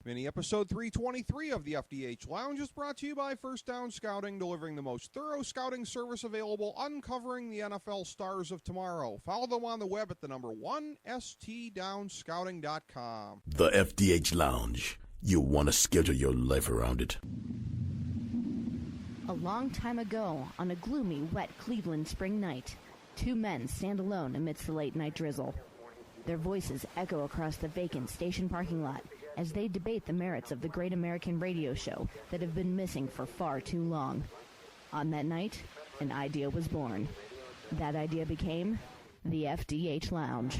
Mini episode 323 of the FDH Lounge is brought to you by First Down Scouting, delivering the most thorough scouting service available, uncovering the NFL stars of tomorrow. Follow them on the web at the number 1stdownscouting.com. The FDH Lounge. You want to schedule your life around it. A long time ago, on a gloomy, wet Cleveland spring night, two men stand alone amidst the late-night drizzle. Their voices echo across the vacant station parking lot as they debate the merits of the great American radio show that have been missing for far too long. On that night, an idea was born. That idea became the FDH Lounge.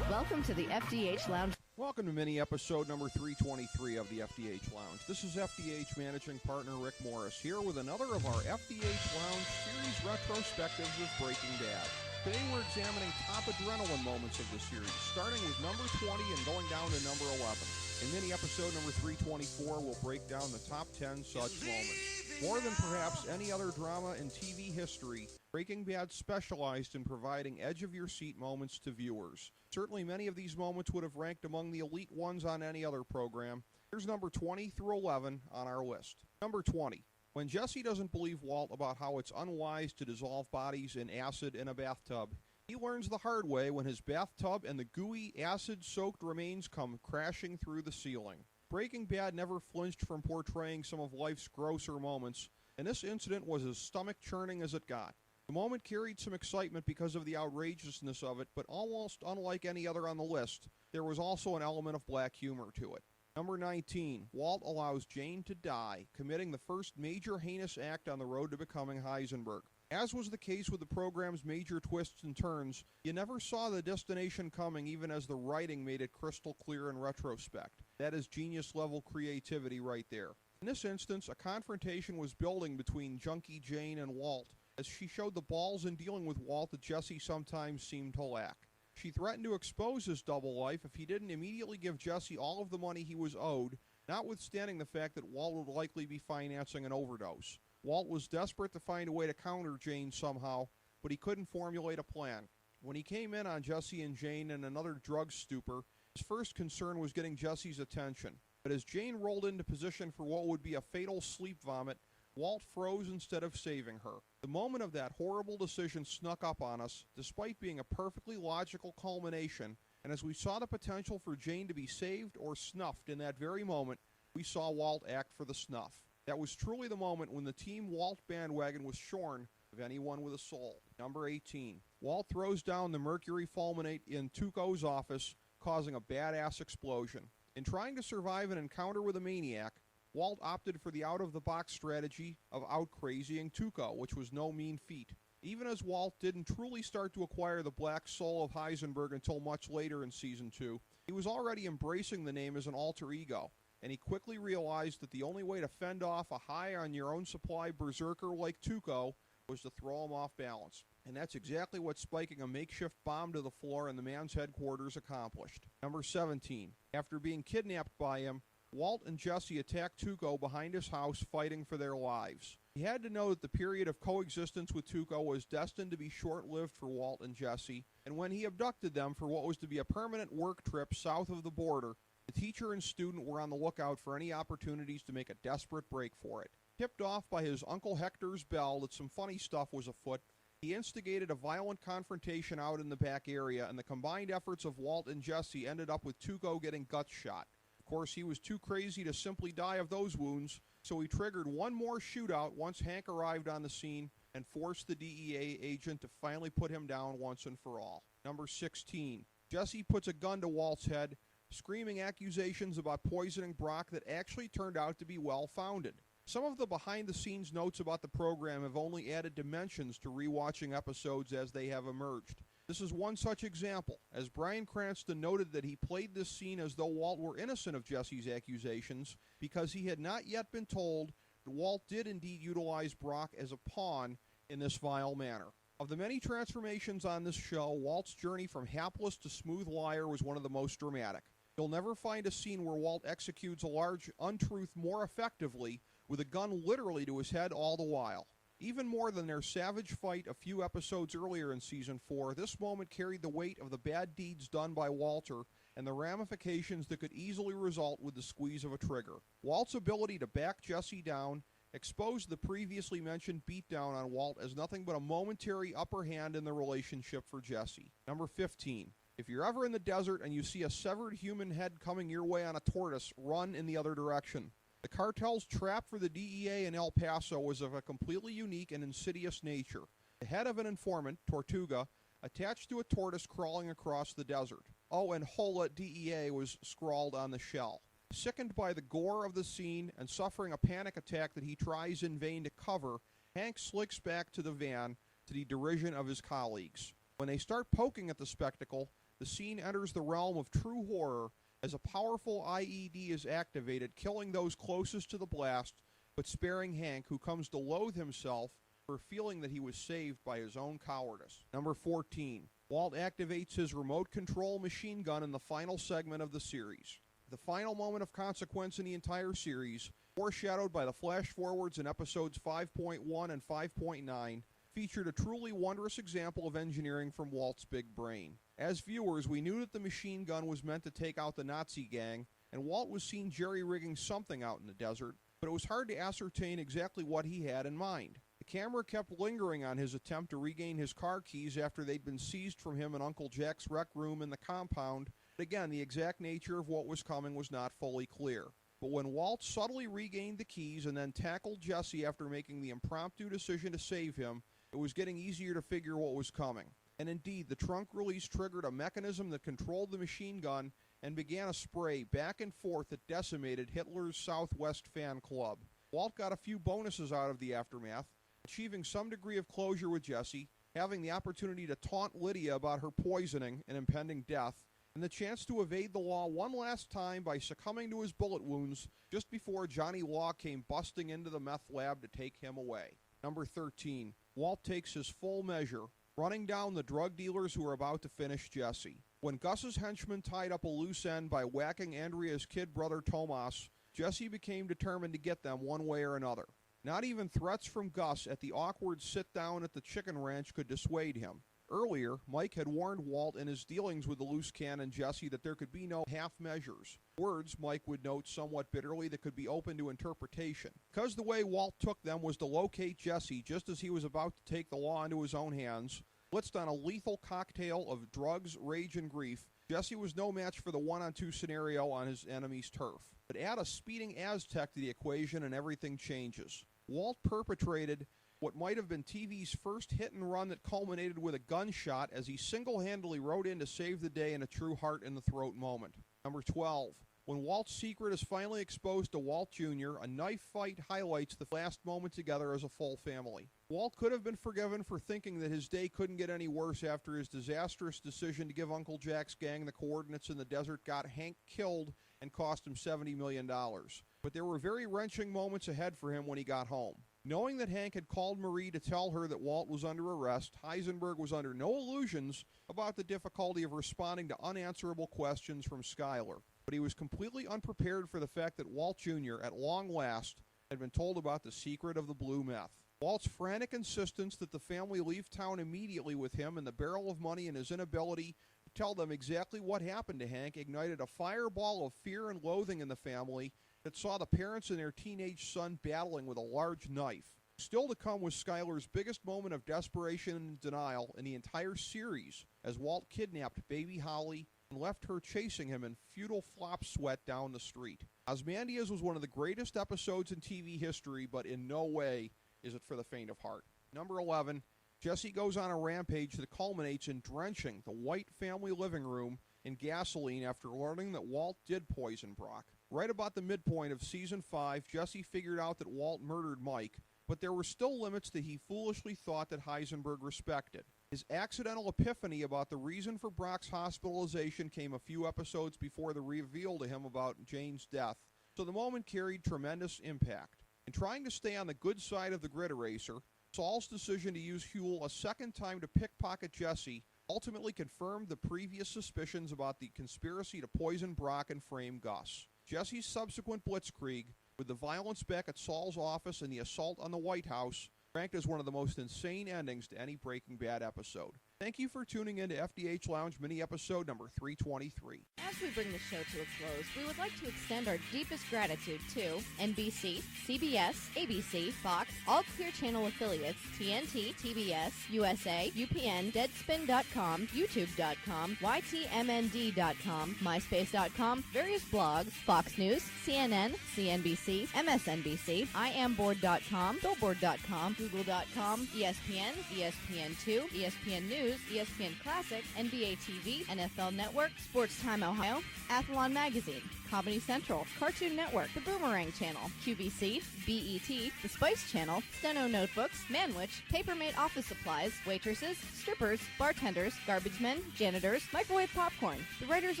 Welcome to the FDH Lounge. Welcome to mini episode number 323 of the FDH Lounge. This is FDH managing partner Rick Morris here with another of our FDH Lounge series retrospectives of Breaking Bad. Today we're examining top adrenaline moments of the series, starting with number 20 and going down to number 11. In mini episode number 324, we'll break down the top 10 such moments. More than perhaps any other drama in TV history, Breaking Bad specialized in providing edge-of-your-seat moments to viewers. Certainly many of these moments would have ranked among the elite ones on any other program. Here's number 20 through 11 on our list. Number 20. When Jesse doesn't believe Walt about how it's unwise to dissolve bodies in acid in a bathtub, he learns the hard way when his bathtub and the gooey, acid-soaked remains come crashing through the ceiling. Breaking Bad never flinched from portraying some of life's grosser moments, and this incident was as stomach-churning as it got. The moment carried some excitement because of the outrageousness of it, but almost unlike any other on the list, there was also an element of black humor to it. Number 19, Walt allows Jane to die, committing the first major heinous act on the road to becoming Heisenberg. As was the case with the program's major twists and turns, you never saw the destination coming even as the writing made it crystal clear in retrospect. That is genius-level creativity right there. In this instance, a confrontation was building between Junkie Jane and Walt, as she showed the balls in dealing with Walt that Jesse sometimes seemed to lack. She threatened to expose his double life if he didn't immediately give Jesse all of the money he was owed, notwithstanding the fact that Walt would likely be financing an overdose. Walt was desperate to find a way to counter Jane somehow, but he couldn't formulate a plan. When he came in on Jesse and Jane in another drug stupor, his first concern was getting Jesse's attention. But as Jane rolled into position for what would be a fatal sleep vomit, Walt froze instead of saving her. The moment of that horrible decision snuck up on us, despite being a perfectly logical culmination, and as we saw the potential for Jane to be saved or snuffed in that very moment, we saw Walt act for the snuff. That was truly the moment when the Team Walt bandwagon was shorn of anyone with a soul. Number 18. Walt throws down the mercury fulminate in Tuco's office, causing a badass explosion. In trying to survive an encounter with a maniac, Walt opted for the out-of-the-box strategy of out-crazying Tuco, which was no mean feat. Even as Walt didn't truly start to acquire the black soul of Heisenberg until much later in Season 2, he was already embracing the name as an alter ego, and he quickly realized that the only way to fend off a high-on-your-own-supply berserker like Tuco was to throw him off balance. And that's exactly what spiking a makeshift bomb to the floor in the man's headquarters accomplished. Number 17. After being kidnapped by him, Walt and Jesse attacked Tuco behind his house, fighting for their lives. He had to know that the period of coexistence with Tuco was destined to be short-lived for Walt and Jesse, and when he abducted them for what was to be a permanent work trip south of the border, the teacher and student were on the lookout for any opportunities to make a desperate break for it. Tipped off by his Uncle Hector's bell that some funny stuff was afoot, he instigated a violent confrontation out in the back area, and the combined efforts of Walt and Jesse ended up with Tuco getting guts shot. Of course, he was too crazy to simply die of those wounds, so he triggered one more shootout once Hank arrived on the scene and forced the DEA agent to finally put him down once and for all. Number 16. Jesse puts a gun to Walt's head, screaming accusations about poisoning Brock that actually turned out to be well-founded. Some of the behind-the-scenes notes about the program have only added dimensions to rewatching episodes as they have emerged. This is one such example, as Bryan Cranston noted that he played this scene as though Walt were innocent of Jesse's accusations because he had not yet been told that Walt did indeed utilize Brock as a pawn in this vile manner. Of the many transformations on this show, Walt's journey from hapless to smooth liar was one of the most dramatic. You'll never find a scene where Walt executes a large untruth more effectively with a gun literally to his head all the while. Even more than their savage fight a few episodes earlier in Season 4, this moment carried the weight of the bad deeds done by Walter and the ramifications that could easily result with the squeeze of a trigger. Walt's ability to back Jesse down exposed the previously mentioned beatdown on Walt as nothing but a momentary upper hand in the relationship for Jesse. Number 15. If you're ever in the desert and you see a severed human head coming your way on a tortoise, run in the other direction. The cartel's trap for the DEA in El Paso was of a completely unique and insidious nature. The head of an informant, Tortuga, attached to a tortoise crawling across the desert. Oh, and Hola DEA was scrawled on the shell. Sickened by the gore of the scene and suffering a panic attack that he tries in vain to cover, Hank slicks back to the van to the derision of his colleagues. When they start poking at the spectacle, the scene enters the realm of true horror as a powerful IED is activated, killing those closest to the blast, but sparing Hank, who comes to loathe himself for feeling that he was saved by his own cowardice. Number 14. Walt activates his remote control machine gun in the final segment of the series. The final moment of consequence in the entire series, foreshadowed by the flash forwards in episodes 5.1 and 5.9, featured a truly wondrous example of engineering from Walt's big brain. As viewers, we knew that the machine gun was meant to take out the Nazi gang, and Walt was seen jerry-rigging something out in the desert, but it was hard to ascertain exactly what he had in mind. The camera kept lingering on his attempt to regain his car keys after they'd been seized from him in Uncle Jack's rec room in the compound, but again, the exact nature of what was coming was not fully clear. But when Walt subtly regained the keys and then tackled Jesse after making the impromptu decision to save him, it was getting easier to figure what was coming. And indeed, the trunk release triggered a mechanism that controlled the machine gun and began a spray back and forth that decimated Hitler's Southwest fan club. Walt got a few bonuses out of the aftermath, achieving some degree of closure with Jesse, having the opportunity to taunt Lydia about her poisoning and impending death, and the chance to evade the law one last time by succumbing to his bullet wounds just before Johnny Law came busting into the meth lab to take him away. Number 13. Walt takes his full measure, running down the drug dealers who are about to finish Jesse. When Gus's henchmen tied up a loose end by whacking Andrea's kid brother Tomas, Jesse became determined to get them one way or another. Not even threats from Gus at the awkward sit-down at the chicken ranch could dissuade him. Earlier, Mike had warned Walt in his dealings with the loose cannon Jesse that there could be no half measures. Words, Mike would note somewhat bitterly, that could be open to interpretation. Because the way Walt took them was to locate Jesse just as he was about to take the law into his own hands, blitzed on a lethal cocktail of drugs, rage, and grief, Jesse was no match for the one-on-two scenario on his enemy's turf. But add a speeding Aztec to the equation and everything changes. Walt perpetrated what might have been TV's first hit-and-run that culminated with a gunshot as he single-handedly rode in to save the day in a true heart-in-the-throat moment. Number 12. When Walt's secret is finally exposed to Walt Jr., a knife fight highlights the last moment together as a full family. Walt could have been forgiven for thinking that his day couldn't get any worse after his disastrous decision to give Uncle Jack's gang the coordinates in the desert got Hank killed and cost him $70 million. But there were very wrenching moments ahead for him when he got home. Knowing that Hank had called Marie to tell her that Walt was under arrest, Heisenberg was under no illusions about the difficulty of responding to unanswerable questions from Skyler. But he was completely unprepared for the fact that Walt Jr., at long last, had been told about the secret of the blue meth. Walt's frantic insistence that the family leave town immediately with him and the barrel of money and his inability to tell them exactly what happened to Hank ignited a fireball of fear and loathing in the family that saw the parents and their teenage son battling with a large knife. Still to come was Skyler's biggest moment of desperation and denial in the entire series as Walt kidnapped baby Holly and left her chasing him in futile flop sweat down the street. Ozymandias was one of the greatest episodes in TV history, but in no way is it for the faint of heart. Number 11, Jesse goes on a rampage that culminates in drenching the White family living room in gasoline after learning that Walt did poison Brock. Right about the midpoint of Season 5, Jesse figured out that Walt murdered Mike, but there were still limits that he foolishly thought that Heisenberg respected. His accidental epiphany about the reason for Brock's hospitalization came a few episodes before the reveal to him about Jane's death, so the moment carried tremendous impact. In trying to stay on the good side of the grid eraser, Saul's decision to use Huell a second time to pickpocket Jesse ultimately confirmed the previous suspicions about the conspiracy to poison Brock and frame Gus. Jesse's subsequent blitzkrieg, with the violence back at Saul's office and the assault on the White House, ranked as one of the most insane endings to any Breaking Bad episode. Thank you for tuning in to FDH Lounge mini episode number 323. As we bring the show to a close, we would like to extend our deepest gratitude to NBC, CBS, ABC, Fox, all Clear Channel affiliates, TNT, TBS, USA, UPN, Deadspin.com, YouTube.com, YTMND.com, MySpace.com, various blogs, Fox News, CNN, CNBC, MSNBC, IamBoard.com, Billboard.com, Google.com, ESPN, ESPN2, ESPN News, ESPN Classic, NBA TV, NFL Network, Sports Time Ohio, Athlon Magazine, Comedy Central, Cartoon Network, The Boomerang Channel, QVC, BET, The Spice Channel, Steno Notebooks, Manwich, Papermate Office Supplies, waitresses, strippers, bartenders, garbage men, janitors, microwave popcorn, the writers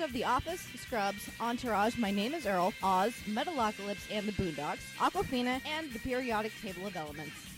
of The Office, Scrubs, Entourage, My Name is Earl, Oz, Metalocalypse and the Boondocks, Aquafina, and the Periodic Table of Elements.